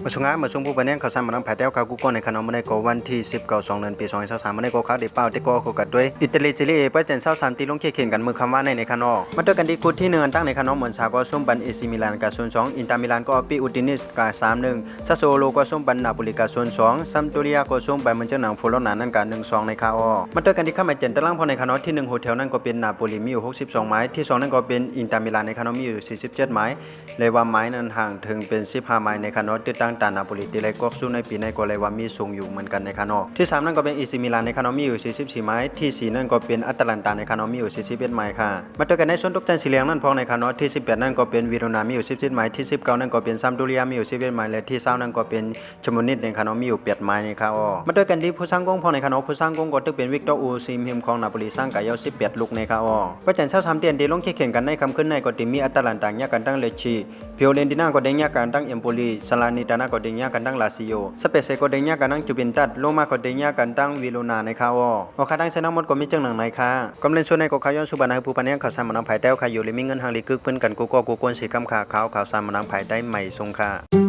มาชงงานมาชงผู้บรรยายข่าวสารมานังแผดเต้าข่าวกู้ก่อนในขณะเมื่อในก่อวันที่10ก่อ2เดือนปี2023เมื่อในก่อข่าวเดเป้าเตก่อคู่กันด้วยอิตาลีจิลีเปอร์เซ็นต์23ตีลงเข่งกันมือคำว่าในขณะมาด้วยกันดีกูที่1ตั้งในขณะเหมือนซาก็ส้มบันเอซิมิลานกับ0-2อินเตอร์มิลานก็ปีอุตินิสกับ3-1ซาโซโลก็ส้มบันนาโปลิกับ0-2ซัมโตเรียก็ส้มบันมันเจ้าหนังโฟโลนานั่นกับ1-2ในคาอมาด้วยกันที่ข้ามาเจนตารางพอในขณะที่1โฮเทลนั่นก็เป็นนาโปลีมีอยู่62ไม้ที่2นั่นก็เป็นอินเตอร์มิลานในขณะมีอยู่47ไม้เลยว่าไม้นั้นห่างถึงเป็น15ไม้ในขณะที่ตั้งตานาโปลีตีไลก็สู้ในปีในก็เลยว่ามีสูงอยู่เหมือนกันในคานอที่3นั่นก็เป็นอิซิมิลานในคานอมีอยู่44ไม้ที่4นั่นก็เป็นอัตแลนตาในคานอมีอยู่41ไม้ค่ะมาด้วยกันในส่วนตกแต่งสีเหลืองนั่นพอในคานอที่18นั่นก็เป็นวิโรนามีอยู่17ไม้ที่19นั่นก็เป็นซัมโดเรียมีอยู่11ไม้และที่20นั่นก็เป็นชโมนิดในคานอมีอยู่8ไม้ในคาอมาด้วยกันที่ผู้สร้างกงพอในคานอผู้สร้างกงก็ตึกเป็นวิกตอร์อูซิมฮิมของนาโปลีสร้างกาย18ลูกในคาอว่าจันทร์เช้า3เดือนที่ลงแข่งกันในคำขึ้นในก็ติมีอัตแลนตาเนี่ยกันตั้งเลชีฟิโอเรนติน่าก็ได้เนี่ยกันตั้งเอมโปลีซาลานิตานาก็ได้เนี่ยกันตั้งลาซิโอสเปเซก็ได้เนี่ยกันตั้งจูบินตัดโลมาก็ได้เนี่ยกันตั้งวิโลนาในคาอโอคาตั้งเซนังหมดก็มีจังหนังในคากำเล่นส่วนในก็ขย้อนสุบานาผู้ปัญญาข่าวสารมันนำภายใต้ข่าวอยู่เลยมีเงินทางลีกึกเพิ่นกันกูก็กูกวนสีคำข่าวสารมันนำภายใต้ใหม่ทรงค่า